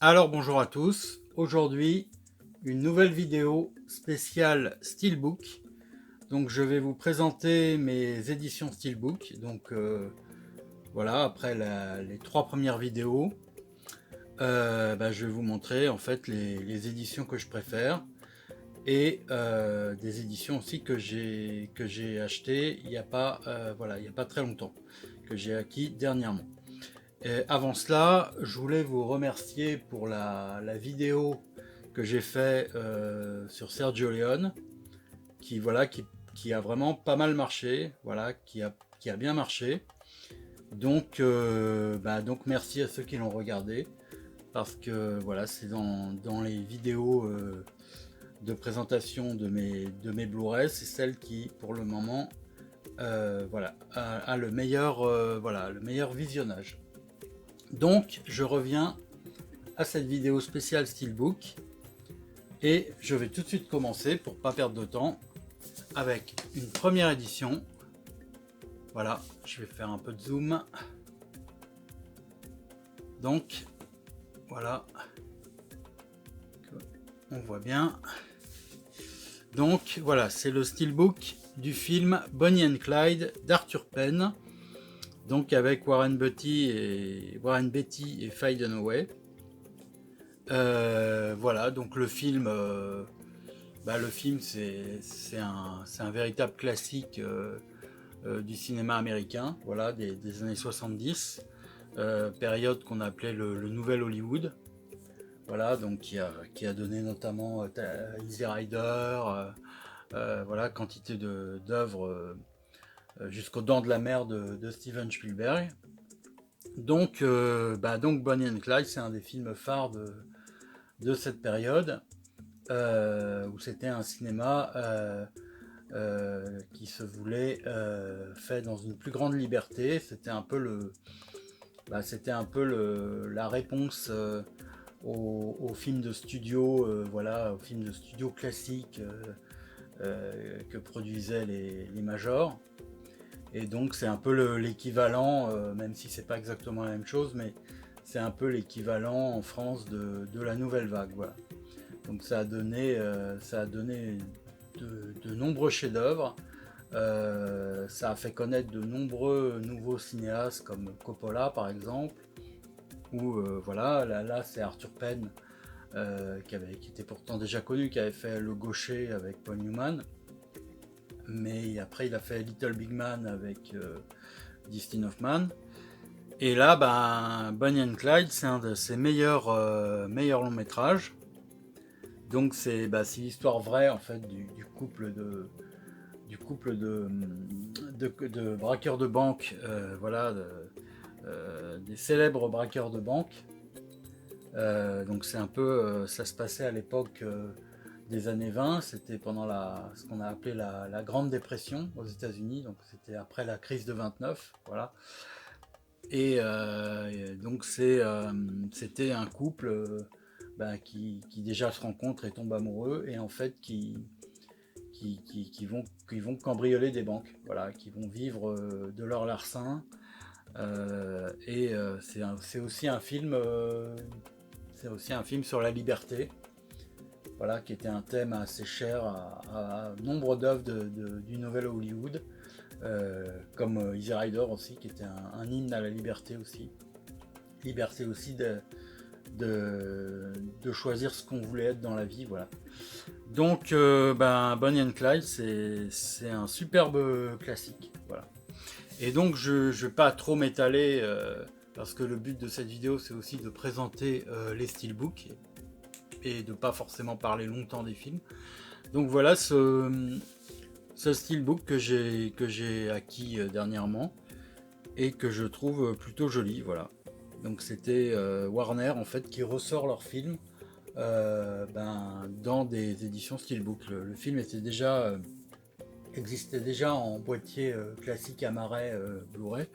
Alors bonjour à tous, aujourd'hui une nouvelle vidéo spéciale Steelbook. Donc je vais vous présenter mes éditions Steelbook. Donc voilà, après les trois premières vidéos, je vais vous montrer en fait les éditions que je préfère et des éditions aussi que j'ai achetées il n'y a pas il y a pas très longtemps, que j'ai acquis dernièrement. Et avant cela, je voulais vous remercier pour la vidéo que j'ai fait sur Sergio Leone, qui a vraiment pas mal marché, qui a bien marché. Donc merci à ceux qui l'ont regardé, parce que voilà, c'est dans les vidéos de présentation de mes Blu-ray, c'est celle qui, pour le moment, a le meilleur visionnage. Donc, je reviens à cette vidéo spéciale Steelbook et je vais tout de suite commencer pour pas perdre de temps avec une première édition. Voilà, je vais faire un peu de zoom. Donc voilà, on voit bien. Donc voilà, c'est le Steelbook du film Bonnie and Clyde d'Arthur Penn, donc avec Warren Beatty et Faye Dunaway. Voilà, donc le film c'est un véritable classique du cinéma américain, voilà, des années 70, période qu'on appelait le nouvel Hollywood, voilà, donc qui a donné notamment Easy Rider, voilà, quantité d'œuvres jusqu'aux Dents de la Mer de Steven Spielberg. Donc Bonnie and Clyde, c'est un des films phares de cette période, où c'était un cinéma qui se voulait fait dans une plus grande liberté. C'était un peu la réponse aux films de studio, voilà, aux films de studio classiques que produisaient les majors. Et donc c'est un peu l'équivalent, même si c'est pas exactement la même chose, mais c'est un peu l'équivalent en France de la nouvelle vague. Voilà. Donc ça a donné de nombreux chefs-d'œuvre. Ça a fait connaître de nombreux nouveaux cinéastes comme Coppola par exemple, ou voilà, là c'est Arthur Penn qui était pourtant déjà connu, qui avait fait Le Gaucher avec Paul Newman, mais après il a fait Little Big Man avec Dustin Hoffman. Et là, Bonnie and Clyde, c'est un de ses meilleurs longs métrages. Donc c'est l'histoire vraie en fait du couple de braqueurs de banque, des célèbres braqueurs de banque. Donc c'est un peu, ça se passait à l'époque des années 20, c'était pendant ce qu'on a appelé la Grande Dépression aux États-Unis, donc c'était après la crise de 29, voilà. Et donc c'était un couple qui déjà se rencontre et tombe amoureux, et en fait qui vont cambrioler des banques, voilà, qui vont vivre de leur larcin. C'est aussi un film, sur la liberté, voilà, qui était un thème assez cher à nombre d'œuvres du nouvel Hollywood, comme Easy Rider aussi, qui était un hymne à la liberté aussi. Liberté aussi de choisir ce qu'on voulait être dans la vie, voilà. Donc, Bonnie and Clyde, c'est un superbe classique, voilà. Et donc, je ne vais pas trop m'étaler, parce que le but de cette vidéo, c'est aussi de présenter les steelbooks et de pas forcément parler longtemps des films. Donc voilà ce steelbook que j'ai acquis dernièrement et que je trouve plutôt joli, voilà. Donc c'était Warner en fait qui ressort leurs films dans des éditions steelbook. Le film existait déjà en boîtier classique Amaray Blu-ray,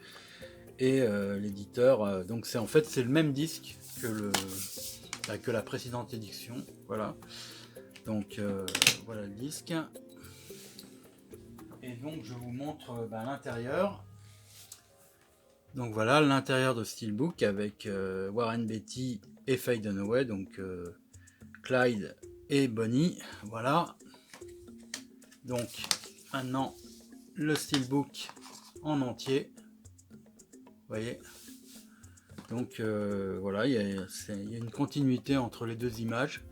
et l'éditeur, donc c'est le même disque que la précédente édition, voilà. Donc voilà le disque, et donc je vous montre l'intérieur. Donc voilà l'intérieur de Steelbook avec Warren Beatty et Faye Dunaway, donc Clyde et Bonnie. Voilà. Donc maintenant le steelbook en entier. Vous voyez. Donc voilà, il y a une continuité entre les deux images.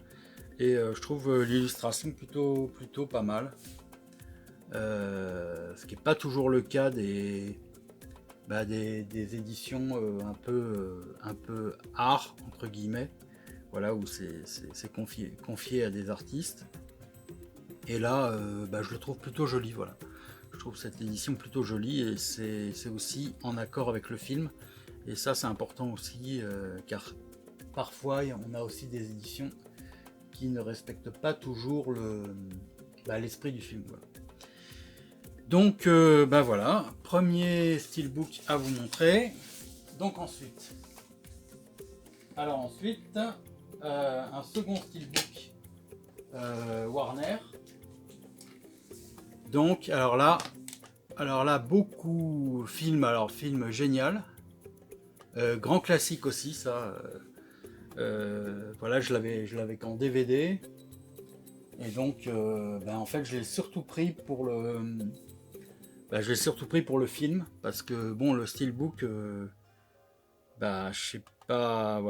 Et je trouve l'illustration plutôt pas mal. Ce qui n'est pas toujours le cas des éditions un peu art, entre guillemets. Voilà, où c'est confié à des artistes. Et là, je le trouve plutôt joli. Voilà. Je trouve cette édition plutôt jolie et c'est aussi en accord avec le film. Et ça, c'est important aussi, car parfois, on a aussi des éditions qui ne respectent pas toujours l'esprit du film. Voilà. Donc, voilà, premier steelbook à vous montrer. Donc ensuite, un second steelbook Warner. Donc, alors là, beaucoup film génial, grand classique aussi, ça. Voilà, je l'avais qu'en DVD. Et donc, en fait, je l'ai surtout pris pour le film, parce que bon, le steelbook, je sais pas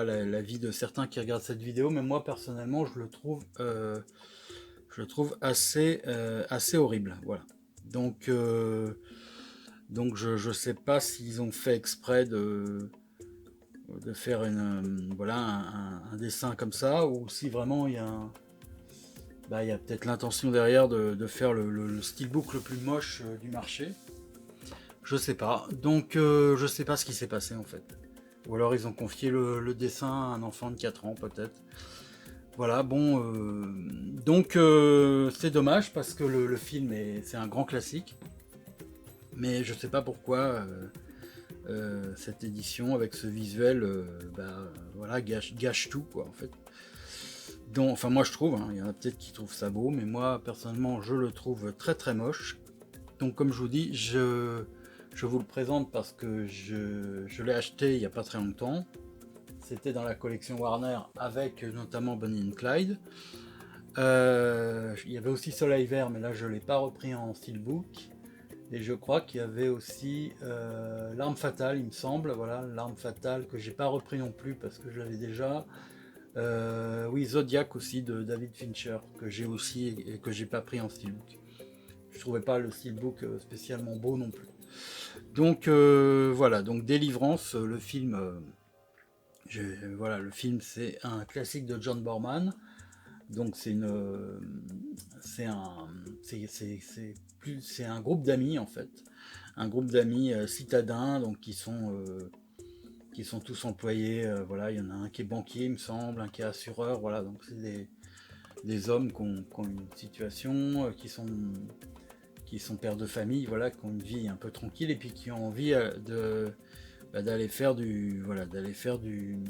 l'avis de certains qui regardent cette vidéo, mais moi personnellement, je le trouve assez horrible. Voilà. Donc je sais pas s'ils ont fait exprès de faire un dessin comme ça, ou si vraiment il y a peut-être l'intention derrière de faire le steelbook le plus moche du marché. Je sais pas. Donc je sais pas ce qui s'est passé en fait. Ou alors ils ont confié le dessin à un enfant de 4 ans peut-être. Voilà, bon, donc c'est dommage parce que le film c'est un grand classique. Mais je sais pas pourquoi cette édition avec ce visuel gâche tout quoi en fait. Donc, enfin moi je trouve, il y en a peut-être qui trouvent ça beau, mais moi personnellement je le trouve très très moche. Donc comme je vous dis, je vous le présente parce que je l'ai acheté il n'y a pas très longtemps. C'était dans la collection Warner avec notamment Bonnie and Clyde. Il y avait aussi Soleil Vert, mais là je ne l'ai pas repris en steelbook. Et je crois qu'il y avait aussi L'Arme Fatale, il me semble. Voilà, L'Arme Fatale que j'ai pas repris non plus parce que je l'avais déjà. Oui, Zodiac aussi de David Fincher que j'ai aussi et que j'ai pas pris en steelbook. Je trouvais pas le steelbook spécialement beau non plus. Donc voilà, donc Délivrance, le film. Le film c'est un classique de John Borman. Donc c'est un groupe d'amis en fait, un groupe d'amis citadins donc qui sont tous employés. Voilà, il y en a un qui est banquier, il me semble, un qui est assureur. Voilà, donc c'est des hommes qui ont une situation, qui sont pères de famille, voilà, qui ont une vie un peu tranquille et puis qui ont envie d'aller faire de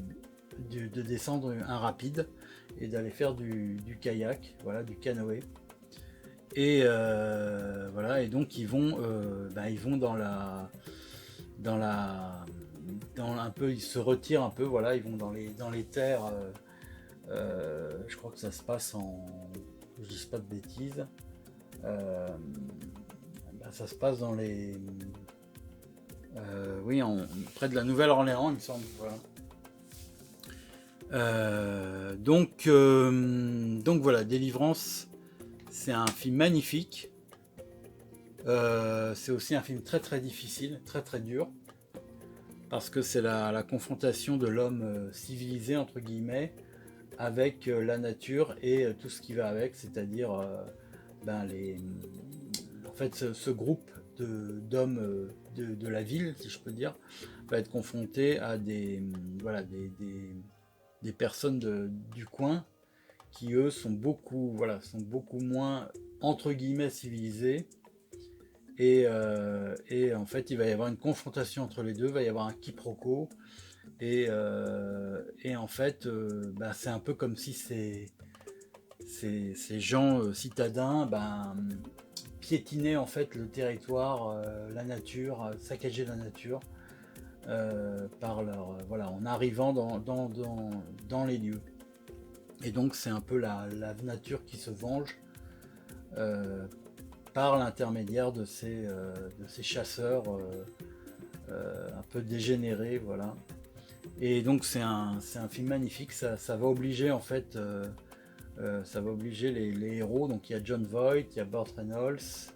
descendre un rapide et d'aller faire du kayak, voilà, du canoë. Et voilà, et donc ils vont un peu, ils se retirent un peu, voilà, ils vont dans les terres. Je crois que ça se passe je dis pas de bêtises. Ça se passe dans les près de la Nouvelle-Orléans, il me semble. Voilà. Donc voilà, Délivrance, c'est un film magnifique. C'est aussi un film très très difficile, très très dur, parce que c'est la confrontation de l'homme civilisé entre guillemets avec la nature et tout ce qui va avec, c'est-à-dire en fait ce groupe d'hommes de la ville, si je peux dire, va être confronté à des personnes du coin qui eux sont beaucoup moins entre guillemets civilisés. Et en fait il va y avoir une confrontation entre les deux, il va y avoir un quiproquo et en fait c'est un peu comme si ces gens citadins piétinaient en fait le territoire, la nature, saccageaient la nature voilà, en arrivant dans les lieux. Et donc c'est un peu la nature qui se venge par l'intermédiaire de ces chasseurs un peu dégénérés, voilà. Et donc c'est un film magnifique, ça va obliger en fait, ça va obliger les héros, donc il y a John Voight, il y a Burt Reynolds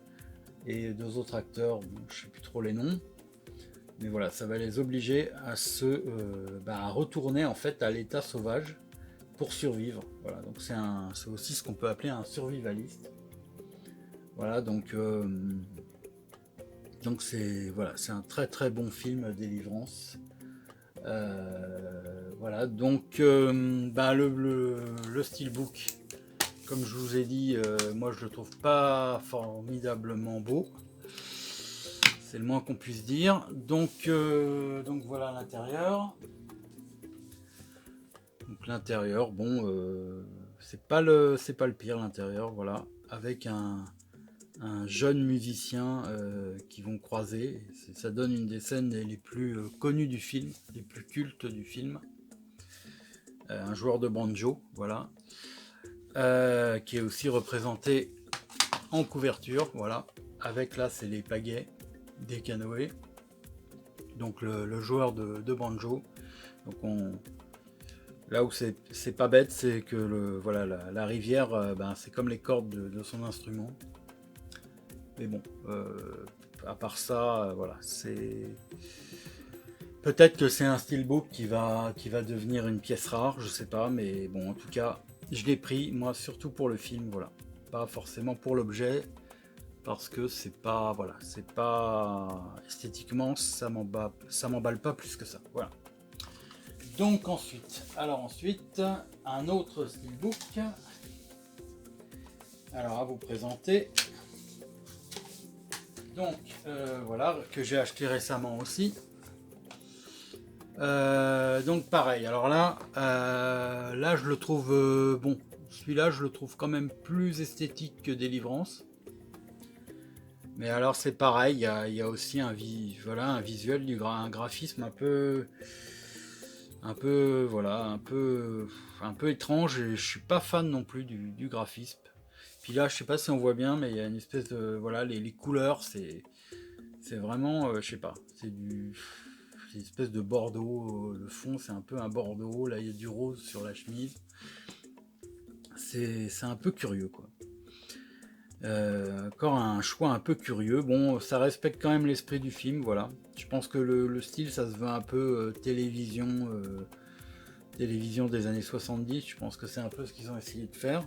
et deux autres acteurs, bon, je sais plus trop les noms, mais voilà, ça va les obliger à retourner en fait à l'état sauvage pour survivre. Voilà, donc c'est aussi ce qu'on peut appeler un survivaliste. Voilà, donc c'est un très très bon film Délivrance. Voilà, donc le steelbook, comme je vous ai dit, moi je le trouve pas formidablement beau. C'est le moins qu'on puisse dire. Donc voilà l'intérieur. Donc l'intérieur, bon, c'est pas le pire l'intérieur, voilà, avec un jeune musicien qui vont croiser. Ça donne une des scènes les plus connues du film, les plus cultes du film. Un joueur de banjo, voilà, qui est aussi représenté en couverture, voilà, avec là c'est les pagaies des canoës. Donc le joueur de banjo. Donc là où c'est pas bête, c'est que voilà, la rivière, c'est comme les cordes de son instrument. Mais bon, à part ça, voilà, c'est peut-être que c'est un steelbook qui va devenir une pièce rare, je sais pas, mais bon, en tout cas, je l'ai pris, moi, surtout pour le film, voilà, pas forcément pour l'objet, parce que c'est pas, voilà, c'est pas esthétiquement, ça m'emballe pas plus que ça, voilà. Donc ensuite, un autre steelbook. Alors à vous présenter. Donc voilà, que j'ai acheté récemment aussi. Donc pareil, alors là je le trouve bon. Celui-là, je le trouve quand même plus esthétique que Délivrance. Mais alors c'est pareil, il y a aussi un visuel, un graphisme un peu voilà, un peu étrange, et je suis pas fan non plus du graphisme. Puis là, je sais pas si on voit bien, mais il y a une espèce de voilà, les couleurs, c'est vraiment, je sais pas, c'est une espèce de bordeaux. Le fond, c'est un peu un bordeaux. Là, il y a du rose sur la chemise. C'est un peu curieux, quoi. Encore un choix un peu curieux. Bon, ça respecte quand même l'esprit du film, voilà. Je pense que le style, ça se veut un peu télévision des années 70. Je pense que c'est un peu ce qu'ils ont essayé de faire.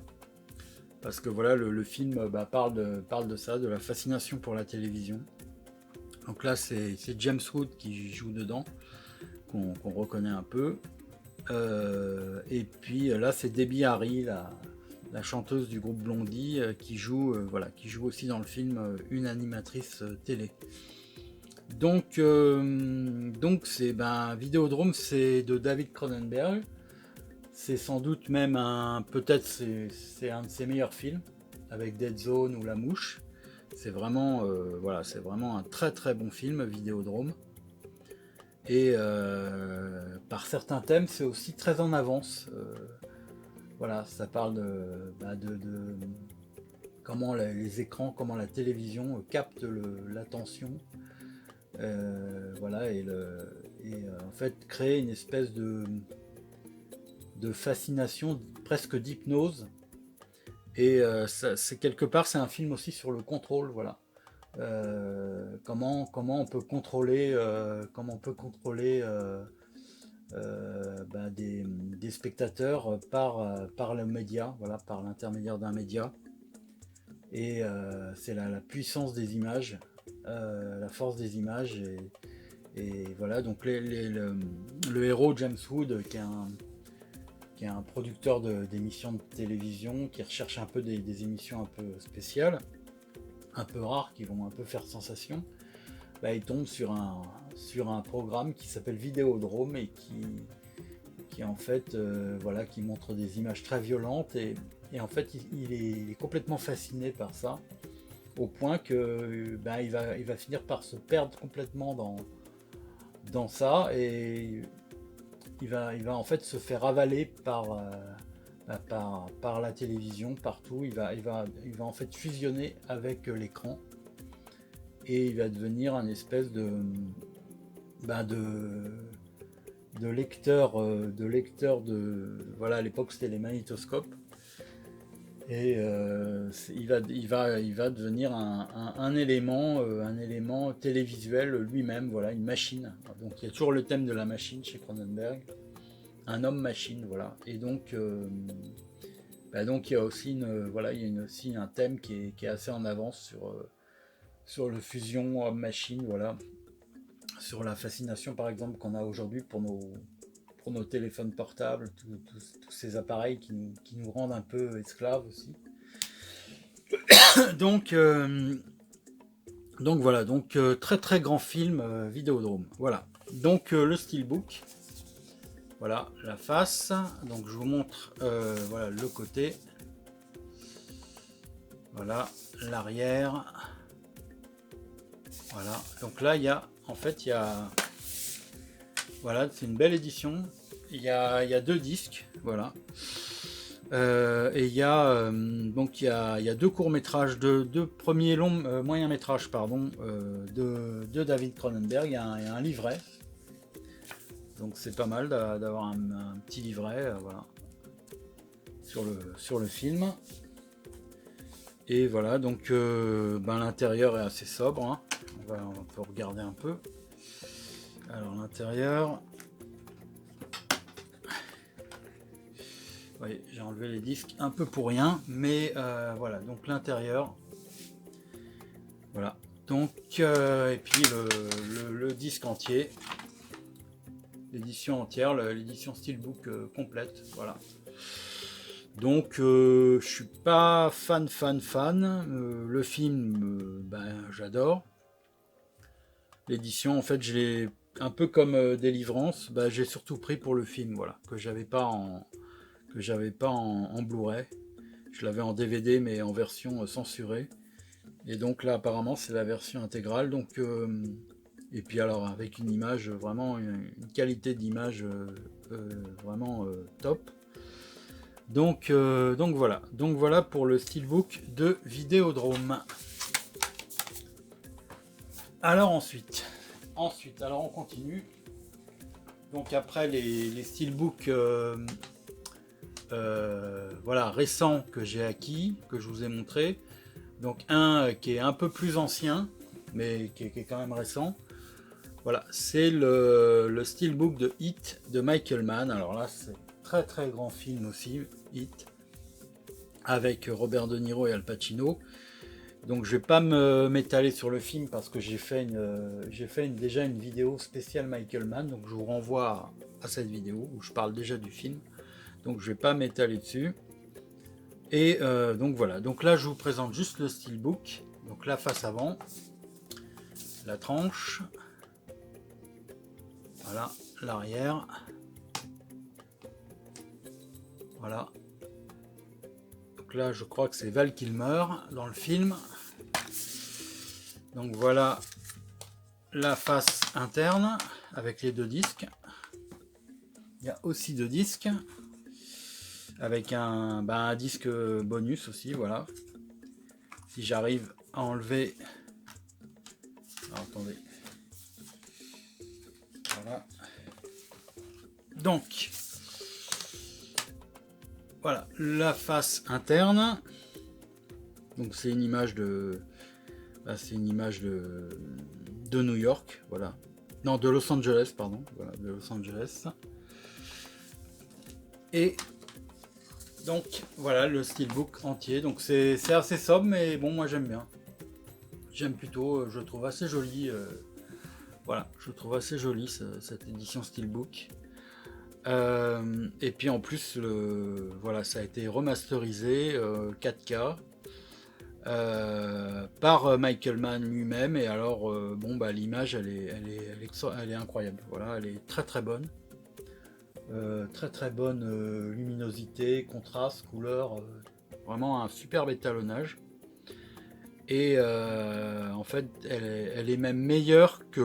Parce que voilà, le film parle de ça, de la fascination pour la télévision. Donc là, c'est James Wood qui joue dedans, qu'on reconnaît un peu. Et puis là, c'est Debbie Harry, la chanteuse du groupe Blondie, qui joue aussi dans le film une animatrice télé. Donc c'est Vidéodrome, c'est de David Cronenberg. C'est sans doute même peut-être c'est un de ses meilleurs films, avec Dead Zone ou La Mouche. C'est vraiment c'est vraiment un très très bon film, Vidéodrome. Et par certains thèmes, c'est aussi très en avance. Voilà, ça parle de comment les écrans, comment la télévision capte l'attention. Voilà, et en fait créer une espèce de fascination, presque d'hypnose. Et c'est quelque part, c'est un film aussi sur le contrôle, voilà. Comment on peut contrôler des spectateurs par le média, voilà, par l'intermédiaire d'un média. Et c'est la puissance des images, la force des images, et voilà, donc le héros James Wood, qui est un producteur d'émissions de télévision, qui recherche un peu des émissions un peu spéciales, un peu rares, qui vont un peu faire sensation. Il tombe sur un programme qui s'appelle Vidéodrome, et qui en fait qui montre des images très violentes, et en fait il est complètement fasciné par ça, au point que il va finir par se perdre complètement dans ça, et il va en fait se faire avaler par la télévision partout. Il va en fait fusionner avec l'écran, et il va devenir un espèce bah, de lecteur voilà, à l'époque c'était les magnétoscopes, et il va devenir un élément télévisuel lui-même, voilà, une machine. Donc il y a toujours le thème de la machine chez Cronenberg, un homme machine, voilà. Et donc il y a aussi voilà, il y a aussi un thème qui est assez en avance sur le fusion homme-machine, voilà, sur la fascination par exemple qu'on a aujourd'hui pour nos téléphones portables, tous ces appareils qui nous rendent un peu esclaves aussi. donc, voilà, très très grand film Vidéodrome. Voilà. Donc le steelbook, voilà la face. Donc je vous montre voilà le côté, voilà l'arrière. Voilà. Donc là il y a voilà, c'est une belle édition. Il y a 2 disques, voilà. Et il y a donc il y a 2 courts-métrages, 2 premiers longs moyens-métrages, pardon, de David Cronenberg. Il y a un livret. Donc c'est pas mal d'avoir un petit livret, voilà, sur le film. Et voilà, donc l'intérieur est assez sobre, hein. On peut regarder un peu. Alors l'intérieur, oui, j'ai enlevé les disques un peu pour rien, mais voilà, donc l'intérieur, voilà, donc et puis le disque entier, l'édition entière, l'édition steelbook complète, voilà. Donc je suis pas fan, le film j'adore. L'édition, en fait, je l'ai un peu comme Délivrance, j'ai surtout pris pour le film, voilà, que j'avais pas en Blu-ray. Je l'avais en DVD mais en version censurée. Et donc là apparemment c'est la version intégrale. Donc et puis alors avec une image vraiment, une qualité d'image vraiment top. Donc voilà pour le steelbook de Vidéodrome. Alors ensuite alors on continue. Donc après les steelbooks voilà, récents que j'ai acquis, que je vous ai montré. Donc un qui est un peu plus ancien, mais qui est quand même récent. Voilà, c'est le steelbook de Hit de Michael Mann. Alors là, c'est très très grand film aussi, Hit, avec Robert De Niro et Al Pacino. Donc je vais pas m'étaler sur le film parce que j'ai fait déjà une vidéo spéciale Michael Mann. Donc je vous renvoie à cette vidéo où je parle déjà du film. Donc je vais pas m'étaler dessus. Et donc voilà, donc là je vous présente juste le steelbook, donc la face avant, la tranche, voilà, l'arrière, voilà. Donc là je crois que c'est Val Kilmer dans le film. Donc voilà la face interne avec les 2 disques. Il y a aussi 2 disques avec un disque bonus aussi, voilà. Si j'arrive à enlever, alors, attendez, voilà. Donc voilà la face interne. Donc c'est une image de New York, voilà. Non, de Los Angeles, pardon, voilà, de Los Angeles. Et donc voilà le steelbook entier. Donc c'est assez sobre, mais bon, moi j'aime bien. J'aime plutôt, je trouve assez joli. Voilà, je trouve assez joli cette édition steelbook. Et puis en plus, voilà, ça a été remasterisé 4K par Michael Mann lui-même. Et alors, l'image, elle est incroyable. Voilà, elle est très très bonne. Très très bonne luminosité, contraste, couleur, vraiment un superbe étalonnage. Et en fait, elle est même meilleure que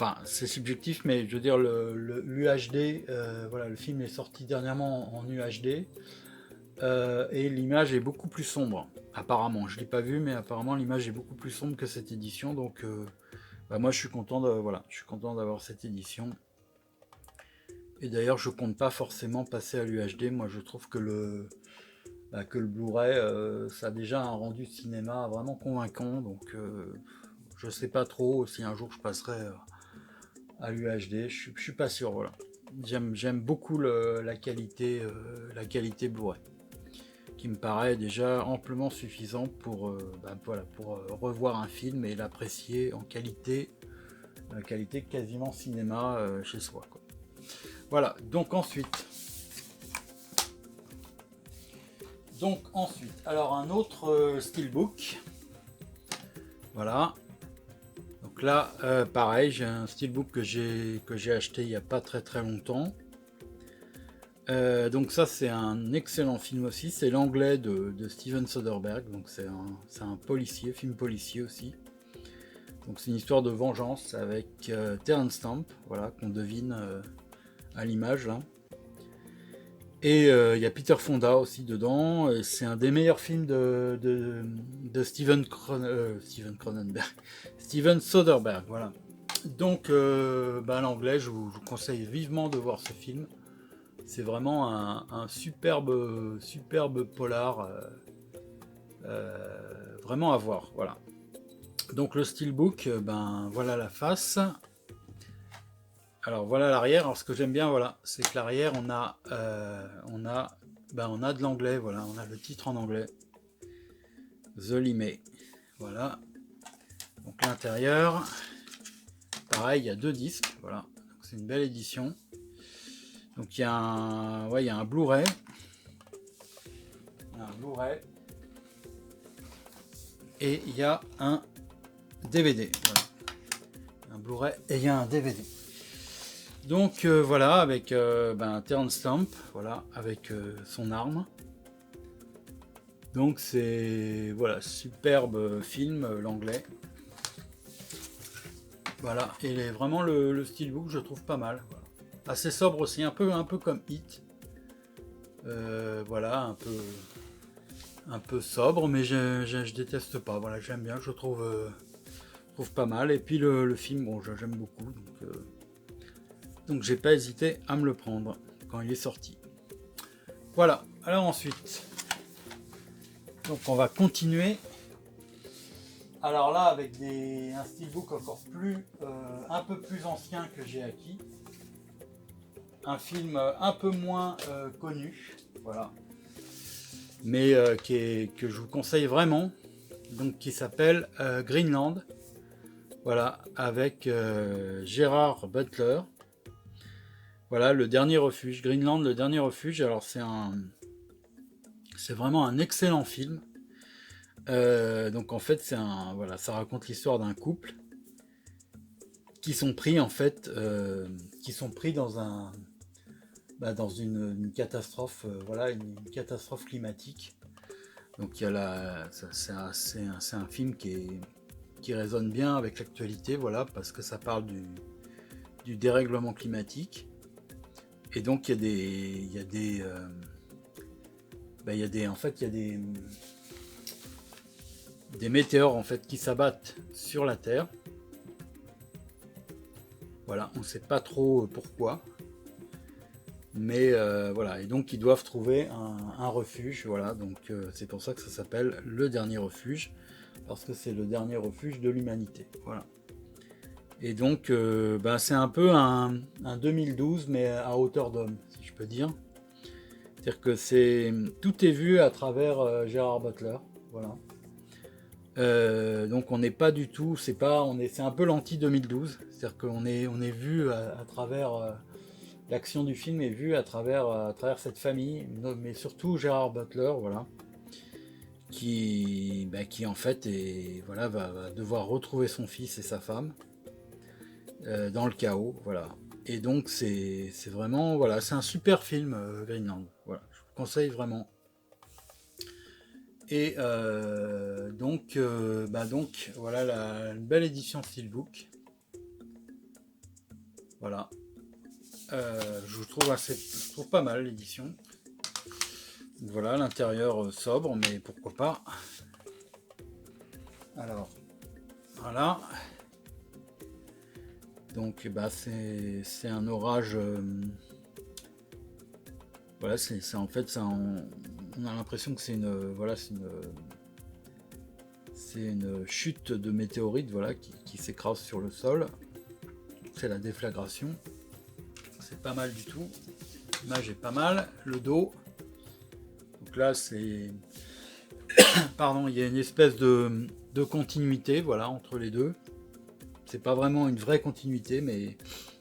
enfin c'est subjectif, mais je veux dire l'UHD, voilà, le film est sorti dernièrement en UHD et l'image est beaucoup plus sombre. Apparemment, je l'ai pas vu, mais apparemment l'image est beaucoup plus sombre que cette édition, donc bah, moi je suis content de, voilà, je suis content d'avoir cette édition. Et d'ailleurs, je compte pas forcément passer à l'UHD. Moi, je trouve que le Blu-ray, ça a déjà un rendu cinéma vraiment convaincant. Donc, je sais pas trop si un jour je passerai à l'UHD. Je suis pas sûr. Voilà. J'aime beaucoup la qualité Blu-ray, qui me paraît déjà amplement suffisant pour, voilà, pour revoir un film et l'apprécier en qualité, qualité quasiment cinéma chez soi, quoi. Voilà. Donc ensuite, alors un autre steelbook. Voilà. Donc là, pareil, j'ai un steelbook que j'ai acheté il n'y a pas très très longtemps. Donc ça, c'est un excellent film aussi. C'est l'anglais de Steven Soderbergh. Donc c'est un policier, film policier aussi. Donc c'est une histoire de vengeance avec Terence Stamp, voilà, qu'on devine à l'image là. Et il y a Peter Fonda aussi dedans. C'est un des meilleurs films de Steven Cronenberg. Steven Soderbergh, voilà. Donc, l'anglais, je vous conseille vivement de voir ce film. C'est vraiment un superbe polar, vraiment à voir, voilà. Donc le steelbook, voilà la face. Alors voilà l'arrière. Alors ce que j'aime bien, voilà, c'est que l'arrière, on a de l'anglais, voilà, on a le titre en anglais, The Limey, voilà. Donc l'intérieur, pareil, il y a 2 disques, voilà. C'est une belle édition. Donc il y a un Blu-ray, et il y a un DVD, voilà. Un Blu-ray et il y a un DVD. Donc voilà, avec Terence Stamp, voilà, avec son arme. Donc c'est, voilà, superbe film, l'anglais. Voilà, et vraiment le steelbook, je trouve pas mal. Voilà. Assez sobre aussi, un peu comme Hit. Voilà, un peu sobre, mais je déteste pas. Voilà, j'aime bien, je trouve pas mal. Et puis le film, bon, j'aime beaucoup, donc j'ai pas hésité à me le prendre quand il est sorti. Voilà. Alors ensuite, donc on va continuer. Alors là, avec un steelbook encore un peu plus ancien que j'ai acquis. Un film un peu moins connu, voilà, mais que je vous conseille vraiment, donc qui s'appelle Greenland, voilà, avec Gérard Butler. Voilà, le dernier refuge, Greenland, le dernier refuge. Alors c'est vraiment un excellent film. Donc en fait, voilà, ça raconte l'histoire d'un couple qui sont pris en fait, dans une catastrophe, voilà, une catastrophe climatique. Donc il y a c'est un film qui résonne bien avec l'actualité, voilà, parce que ça parle du dérèglement climatique. Et donc il y a des météores en fait qui s'abattent sur la Terre. Voilà, on ne sait pas trop pourquoi. Mais voilà, et donc ils doivent trouver un refuge, voilà, donc c'est pour ça que ça s'appelle le dernier refuge, parce que c'est le dernier refuge de l'humanité, voilà. Et donc c'est un peu un 2012, mais à hauteur d'homme, si je peux dire. C'est-à-dire que tout est vu à travers Gérard Butler, voilà. Donc on n'est pas du tout, c'est un peu l'anti 2012, c'est-à-dire qu'on est vu à travers l'action du film est vue à travers cette famille, mais surtout Gérard Butler, voilà, qui en fait va devoir retrouver son fils et sa femme dans le chaos, voilà. Et donc c'est vraiment, voilà, c'est un super film, Greenland, voilà, je vous conseille vraiment. Et donc voilà une belle édition Steelbook. Voilà. Je trouve pas mal l'édition. Voilà, l'intérieur sobre, mais pourquoi pas. Alors, voilà. Donc, bah, c'est un orage. Voilà, c'est en fait, on a l'impression que c'est une, voilà, c'est une chute de météorites, voilà, qui s'écrase sur le sol. C'est la déflagration. C'est pas mal du tout. L'image est pas mal. Le dos. Donc là, c'est, pardon, il y a une espèce de continuité, voilà, entre les deux. C'est pas vraiment une vraie continuité, mais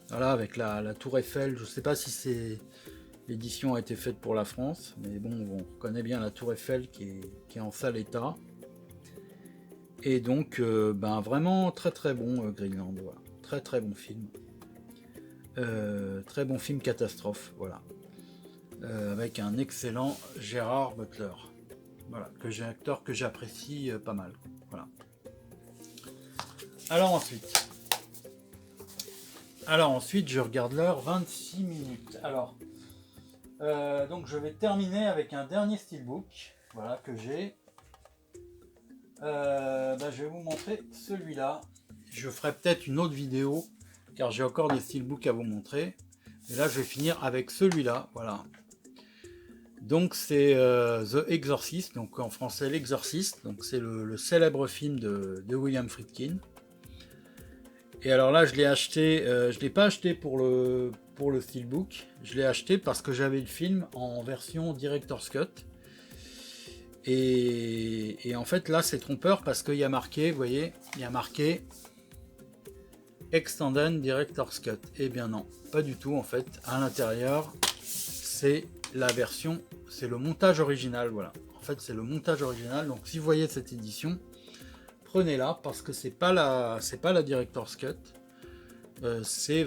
voilà, avec la tour Eiffel, je sais pas si l'édition a été faite pour la France, mais bon, on reconnaît bien la tour Eiffel qui est en sale état. Et donc, ben vraiment très très bon Greenland, voilà. Très très bon film. Très bon film catastrophe, voilà. Avec un excellent Gérard Butler. Voilà, acteur que j'apprécie pas mal. Voilà. Alors ensuite, je regarde l'heure, 26 minutes. Alors, donc je vais terminer avec un dernier steelbook, voilà, que j'ai. Je vais vous montrer celui-là. Je ferai peut-être une autre vidéo, car j'ai encore des steelbooks à vous montrer. Et là, je vais finir avec celui-là, voilà. Donc c'est The Exorcist, donc en français L'Exorciste, donc c'est le célèbre film de William Friedkin. Et alors là, je l'ai acheté, je l'ai pas acheté pour le steelbook, je l'ai acheté parce que j'avais le film en version Director's Cut. Et en fait là, c'est trompeur parce qu'il y a marqué, vous voyez, il y a marqué Extended Director's Cut. Eh bien non, pas du tout en fait. À l'intérieur, c'est la version, c'est le montage original, voilà. En fait, c'est le montage original. Donc si vous voyez cette édition, prenez-la parce que c'est pas la Director's Cut. C'est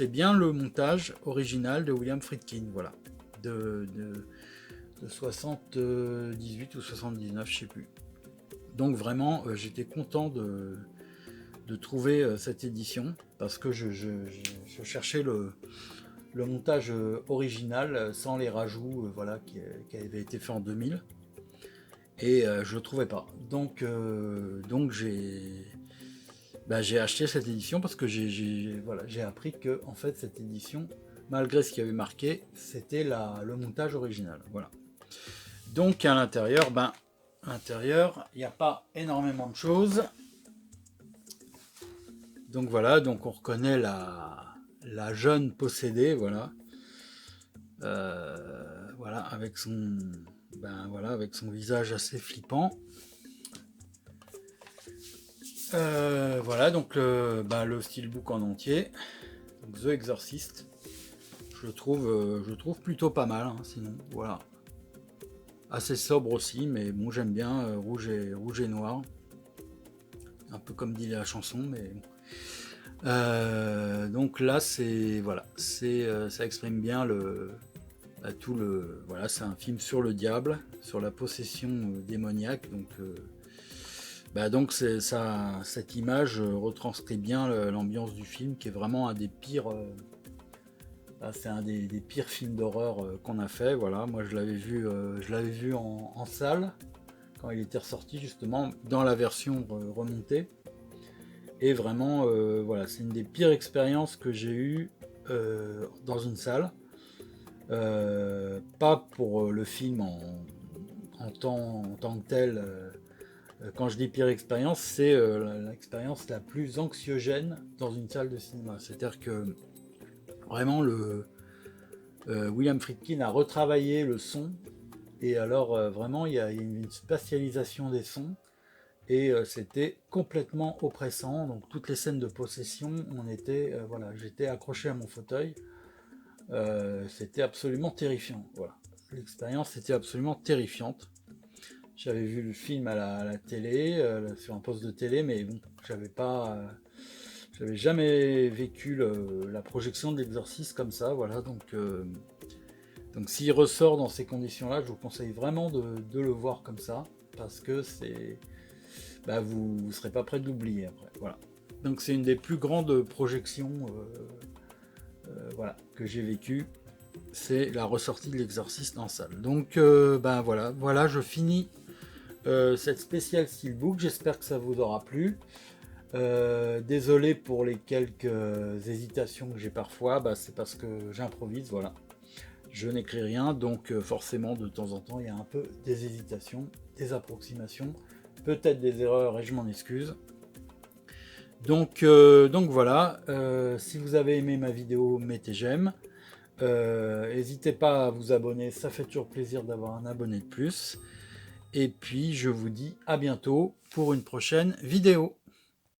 bien le montage original de William Friedkin, voilà, de 78 ou 79, je sais plus. Donc vraiment, j'étais content de trouver cette édition parce que je cherchais le montage original sans les rajouts, voilà, qui avait été fait en 2000, et je le trouvais pas. Donc j'ai acheté cette édition parce que j'ai appris que en fait cette édition, malgré ce qu'il y avait marqué, c'était le montage original. Voilà. Donc à l'intérieur, il n'y a pas énormément de choses. Donc voilà, donc on reconnaît la jeune possédée, voilà. Voilà, avec son visage assez flippant. Voilà, donc le steelbook en entier, donc The Exorcist, je le trouve plutôt pas mal, hein, sinon, voilà. Assez sobre aussi, mais bon, j'aime bien rouge et noir. Un peu comme dit la chanson, mais bon. Donc là, c'est voilà, ça exprime bien voilà, c'est un film sur le diable, sur la possession démoniaque, donc cette image retranscrit bien l'ambiance du film, qui est vraiment un des pires. C'est un des pires films d'horreur qu'on a fait. Voilà, moi je l'avais vu en salle quand il était ressorti, justement dans la version remontée. Et vraiment, voilà, c'est une des pires expériences que j'ai eues dans une salle. Pas pour le film en tant que tel. Quand je dis pire expérience, c'est l'expérience la plus anxiogène dans une salle de cinéma. C'est-à-dire que vraiment, William Friedkin a retravaillé le son. Et alors, vraiment, il y a une spatialisation des sons. Et c'était complètement oppressant. Donc toutes les scènes de possession, voilà, j'étais accroché à mon fauteuil. C'était absolument terrifiant. Voilà, l'expérience était absolument terrifiante. J'avais vu le film à la télé, sur un poste de télé, mais bon, j'avais jamais vécu la projection de l'exorciste comme ça. Voilà, donc s'il ressort dans ces conditions-là, je vous conseille vraiment de le voir comme ça, parce que vous ne serez pas prêt de l'oublier après. Voilà. Donc c'est une des plus grandes projections voilà, que j'ai vécu, c'est la ressortie de l'Exorciste en salle. Donc ben voilà, je finis cette spéciale Steelbook. J'espère que ça vous aura plu. Désolé pour les quelques hésitations que j'ai parfois, c'est parce que j'improvise, voilà. Je n'écris rien, donc forcément de temps en temps il y a un peu des hésitations, des approximations, peut-être des erreurs et je m'en excuse. Donc voilà, si vous avez aimé ma vidéo, mettez j'aime. N'hésitez pas à vous abonner, ça fait toujours plaisir d'avoir un abonné de plus. Et puis je vous dis à bientôt pour une prochaine vidéo.